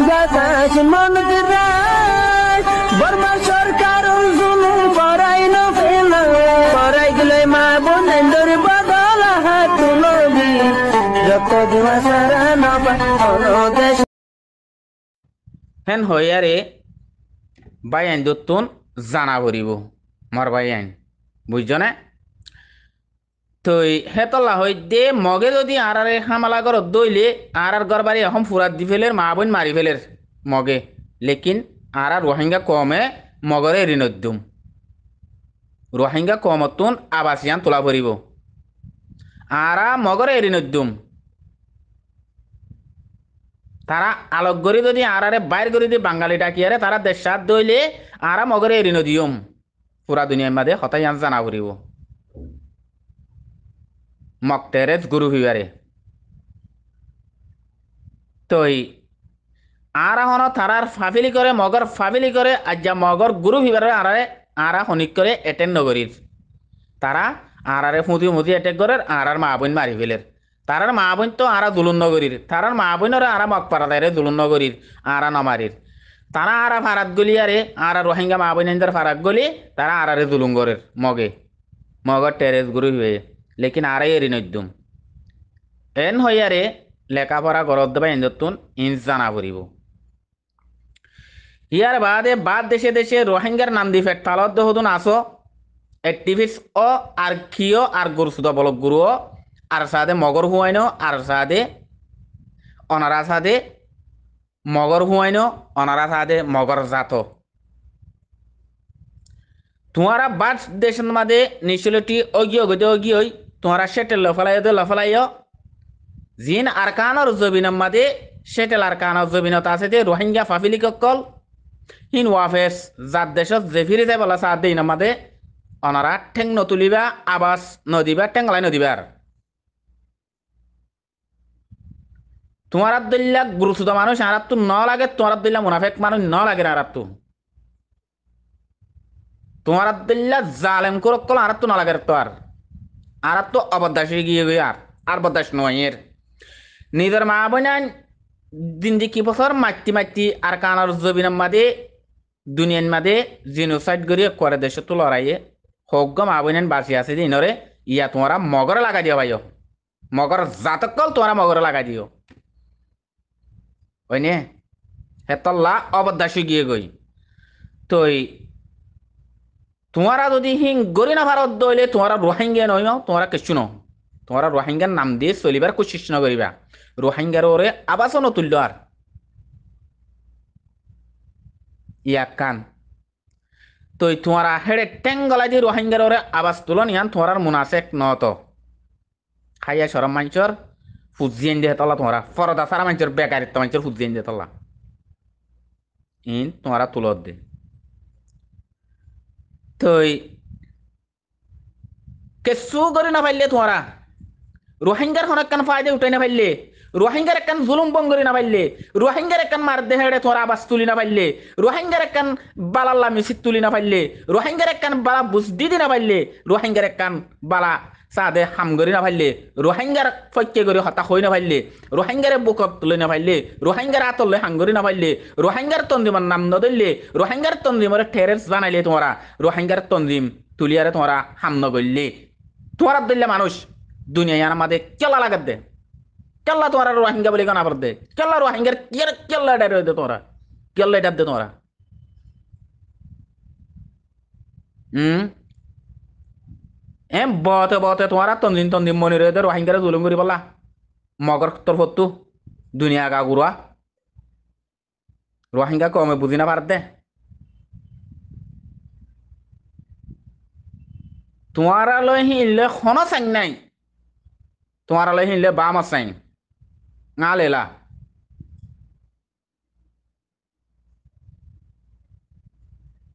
বাতাস মন দিরাই বর্মা সরকার জুলুম করাই না ফেলা করাই গেলে মা বোনের বদল হাত তুলবি যত দিবা সারা না দেশ হেন হইয়ারে বাই আইন দত্তুন জানা করিব মর বাই আইন বুঝছ না তই হেতলা হই দে মগে যদি আরে হামালা ঘর দইলে আর ঘর বাড়ি এখন ফুরাত দি ফেলের মা বোন মারি ফেলের মগে লেকিন আর রোহিঙ্গা কমে মগরে ঋণদ্যুম রোহিঙ্গা কমতুন আবাসিয়ান তোলা ভরিব আরা মগরে ঋণদ্যুম তারা আলোক গড়ি যদি আরারে বাইর করে দি বাঙালি ডাকিয়ারে তারা দেশাত দইলে আরা মগরে ঋণ দিয়ম পুরা দুনিয়ার মাঝে হতাই আন জানা করিব মকটেরেজ গুরু হিবারে তই আর হন তারার ফাফিলি করে মগর ফাফিলি করে আজ্জা মগর গুরু হিবারে আরারে আরা হনিক করে এটেন নগরীর তারা আরারে ফুঁতি মুতি এটেক করে আরার মা বোন মারি ফেলের তারার মা বোন তো আরা দুলুন নগরীর তারার মা বোনরে আরা মগ পাড়াদারে দুলুন নগরীর আরা নমারির তারা আরা ফারাত গলি আরে আরা রোহিঙ্গা মা বোন ফারাত গলি তারা আরারে দুলুন গরের মগে মগর টেরেস গুরু হিবে লেকিন আরাই এরি নদ্যুম এন হইয়ারে লেখাপড়া গরদ দেবা ইন্দতুন ইন জানা পড়িব ইয়ার বাদে বাদ দেশে দেশে রোহিঙ্গার নাম দি ফেট তালত হতুন আসো অ্যাক্টিভিস্ট ও আর খিও আর গুরুসুদ বলক গুরু আর সাদে মগর হুয়াইনো আর সাদে অনারা সাদে মগর হুয়াইনো অনারা সাদে মগর জাত তোমারা বাদ দেশের মাঝে নিশ্চলটি অগিয়ে গতে অগিয়ে তোমারা সেটেল লফলাইও জিন আরকানর জবিনের মাঝে সেটেল আরকানর জবিনত আছে যে রোহিঙ্গা ফাফিলি কল হিন ওয়াফেস যার দেশত যে ফিরে যায় বলা সাদ দিন মাঝে অনারা ঠেং নতুলিবা আবাস নদিবা টেঙ্গলাই নদিবার তোমার দিল্লা গুরুত্ব মানুষ আর তো ন লাগে তোমার দিল্লা মুনাফেক মানুষ ন লাগে আর তো তোমার দিল্লা জালেম করক কল আর তো ন লাগে তো আর তো অবদাস গিয়ে গিয়ে আর বদাস নয় এর নিজের মা বোন দিন দি কি বছর মাতি মাতি আর কানার জবিনের মাঝে দুনিয়ার মাঝে জিনোসাইড করিয়ে করে দেশ তো লড়াইয়ে হোক মা বোন বাঁচি আছে দিনরে ইয়া তোমরা মগরে লাগাই দিও ভাইও মগর জাতকল তোমরা মগরে লাগাই দিও ওই নে হেতল্লা অবদাসী গিয়ে গই তই তোমারা যদি হিং গরি না ভারত দইলে তোমরা রোহিঙ্গা নই তোমরা কিছু ন তোমরা রোহিঙ্গার নাম দিয়ে চলিবার কোশিশ নকরিবা রোহিঙ্গার ওরে আবাসও নতুল্য আর ইয়াক কান তই তোমরা হেড়ে টেঙ্গলাই দিয়ে রোহিঙ্গার ওরে আবাস তুলন ইয়ান তোমরার মুনাসেক নত খাইয়া সরম মাঞ্চর ফুজিয়েন দিয়ে তলা তোমরা ফরদা সারা মাঞ্চর বেকারিত্ব মাঞ্চর ফুজিয়েন দিয়ে তলা ইন তোমরা তুলত দে তই কেসু করি না পাইলে তোমরা রোহিঙ্গার হন কান ফায়দে উঠাই না পাইলে রোহিঙ্গার একখান জুলুম বঙ্গরি না পাইলে রোহিঙ্গার একখান মার দেহেড়ে তোমরা আবাস তুলি না পাইলে রোহিঙ্গার একখান বালাল্লা মিছিত তুলি না পাইলে রোহিঙ্গার একখান বালা বুঝদি দি না পাইলে রোহিঙ্গার একখান বালা সাদে হামগরি না পাইলে রোহিঙ্গার ফৈক্য করে হতা হই না পাইলে রোহিঙ্গারে বুকত তুলে না পাইলে রোহিঙ্গার আতলে হাঙ্গরি না পাইলে রোহিঙ্গার তন্দিমার নাম নদললে রোহিঙ্গার তন্দিমরে টেরেস বানাইলে তোমরা রোহিঙ্গার তন্দিম তুলিয়ারে তোমরা হাম নগরলে তোমরা দিল্লে মানুষ দুনিয়া আমাদের কেলা লাগাত দে কেল্লা তোমরা রোহিঙ্গা বলে গানা দে কেল্লা রোহিঙ্গার কেল্লা ডার দে তোমরা কেল্লা ডাব দে তোমরা বতে বতে তোমরা তন্দিম মনি রয়ে রোহিঙ্গারে জুলুম করি বলা মগর তোর ফতু দুনিয়া গা গুড়া রোহিঙ্গা কমে বুঝি না পার দে তোমারা লই হিনলে খন চাং নাই তোমারা লই হিনলে বাম চাং লেলা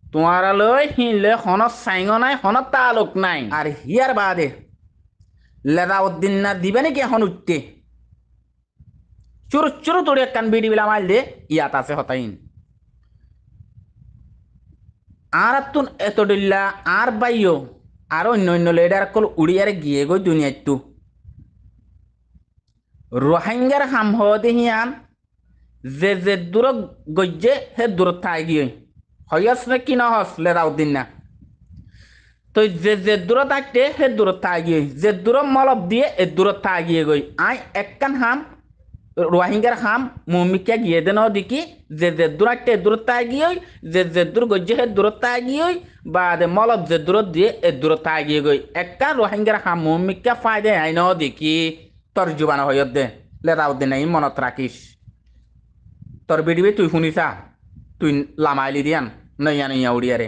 তোমারা লই হিনলে খন চাইঙ নাই খন তালুক নাই আর হিয়ার বাদে লেদাউদ্দিন না দিবে নাকি এখন উঠতে চুরু চুরু তোড়ে কান বিড়ি বিলা মাইল দে ইয়াত আছে হতাইন আর তুন এত ডিল্লা আর বাইও আর অন্য লেডার কল উড়িয়ারে গিয়ে গই দুনিয়াতু রোহিঙ্গার হাম হতে হিয়ান যে দূর গজ্জে হে দূরত থাই গিয়ে হয়স না কি নহস লেদাউদ্দিন না তো যে দূরত থাকতে হে দূরত থাই গিয়ে যে দূর মলব দিয়ে এ দূরত থাই গিয়ে গই আই একখান হাম রোহিঙ্গার হাম মুমিকা গিয়ে দেন দেখি যে দূরাটে দূরত্ব গিয়ে যে দূর গজ্জে হে দূরত্ব গিয়ে বা মলব যে দূরত দিয়ে এ দূরত্ব গিয়ে গই একটা রোহিঙ্গার হাম মুমিকা ফায়দে আইন দেখি তোর জুবানা হইত দে লেদাউদ্দিন নাই মনত রাখিস তোর বিডিবি তুই শুনিছা তুই লামাইলি দিয়ান নইয়া নইয়া উড়িয়ারে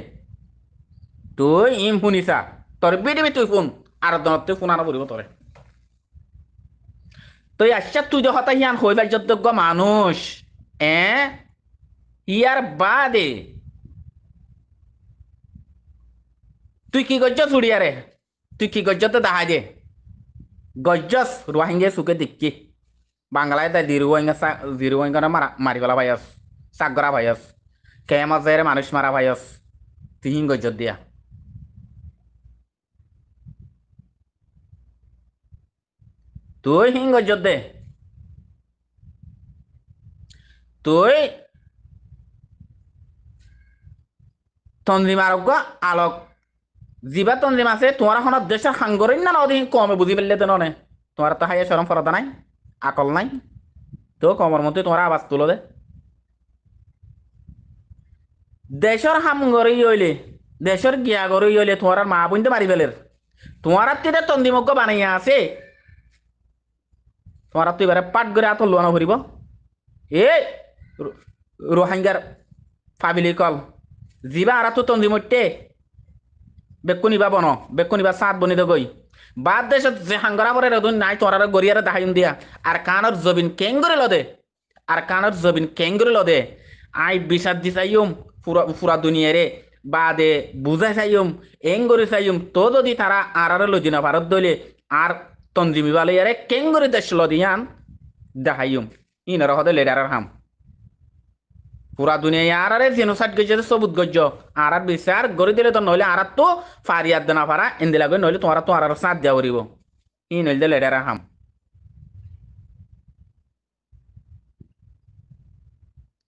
তুই ইম শুনিছা তোর বিডিবি তুই শুন আর দনত তুই শুনানো পড়িব তোরে তুই আচ্ছা তুই যে হতা হিয়ান হইবার যোগ্য মানুষ ইয়ার বাদে তুই কি গজ্জ চুড়িয়ারে তুই কি গজ্জতে দাহাই দে গজ্জস রোহিঙ্গে সুকে দিকি বাংলায় তাই জিরুয়াঙ্গা মারি গলা ভাইয়াস সাগরা ভাইয়াস কেমাজের মানুষ মারা ভাইয়াস তুই হিং গজ্জত দিয়া তুই হিং গজ্জত দে তুই তঞ্জিম আরোগ্য আলোক জিবা তঞ্জিম আছে তোমার এখন দেশের সাংগরিক না নদী কমে বুঝি পেলে তো ননে তোমার তো হাইয়া সরম ফরদা নাই আকল নাই তো কমর মধ্যে তোমার আওয়াজ তুলো দে দেশের হামগরি হইলে দেশের গিয়া গরি হইলে তোমার মা বুঝতে মারি ফেলের তোমার তিতে তন্দিমজ্ঞ বানাইয়া আছে তোমার তুই এবারে পাট করে আত লোয়ানো ভরিব এ রোহিঙ্গার ফাবিলি কল জিবা আর তো তন্দিমট্টে বেকুনিবা বন বেকুনিবা সাত বনি দে গই বাদ দেশত যে হাঙ্গরা পরে রদুন নাই তোরার গরিয়ারে দাহাইম দিয়া আর কানর জবিন কেঙ্গরে লদে আর কানর জবিন কেঙ্গরে লদে আই বিষাদ দি চাইম পুরা দুনিয়ারে বাদে বুঝাই চাইম এঙ্গরে চাইম তো যদি তারা আরারে লদিনা ভারত দইলে আর তঞ্জিমি বালে ইয়ারে কেঙ্গরে দেশ লদিয়ান দাহাইম ইনর হদে লেডারার হাম পুরা দুনিয়া আরে জেনোসাইড গজ্জে সবুত গজ্জ আর বিচার গড়ি দিলে তো নইলে আর তো ফারিয়াদ না ফারা এন্দি লাগবে নইলে তোমার তো আর সাথ দিয়া করিব ই নইলে লেডার হাম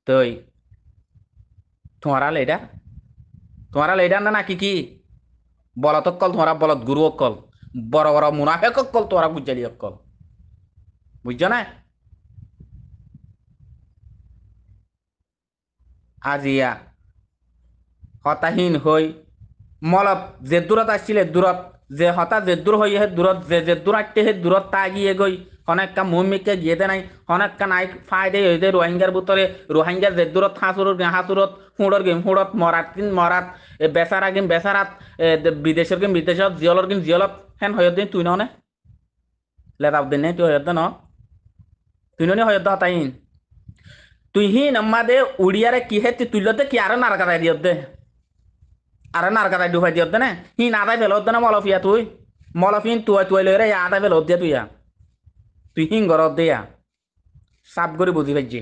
তই তোমারা লেডার না নাকি কি বলত কল তোমারা বলত গুরু অকল বড় বড় মুনাফেক অকল তোরা বুঝালি অকল বুঝছ না আজিয়া হতাহীন হই মলব যে দূরত আসছিলে দূরত যে হতা যে দূর হই হে দূরত যে দূর আটতে হে দূরত তা গিয়ে গই অনেকটা মুমিকে গিয়েতে নাই অনেকটা নাই ফায়দে হইতে রোহিঙ্গার ভিতরে রোহিঙ্গার যে দূরত হাসুরত হুঁড়র গেম হুঁড়ত মরাত কিন মরাত বেচারা গেম বেচারাত বিদেশের গেম বিদেশত জিয়লর গেম জিয়লত হেন হয়ত দিন তুই নে লেতাব দিন তুই হয়ত ন তুই নি হয়ত হতাহীন তুই হি নাম্মা দে উড়িয়ারে কি হে তুই তুইলতে কি আরো নারকাতাই দিয়ত দে আরে নারকাতাই ডুবাই দিয়ত দে না হি নাদাই ফেলত না মলফিয়া তুই মলফিন তুই লই রে আদাই ফেলত দিয়া তুই হিং গরত দিয়া সাপ করে বুঝি পাইছি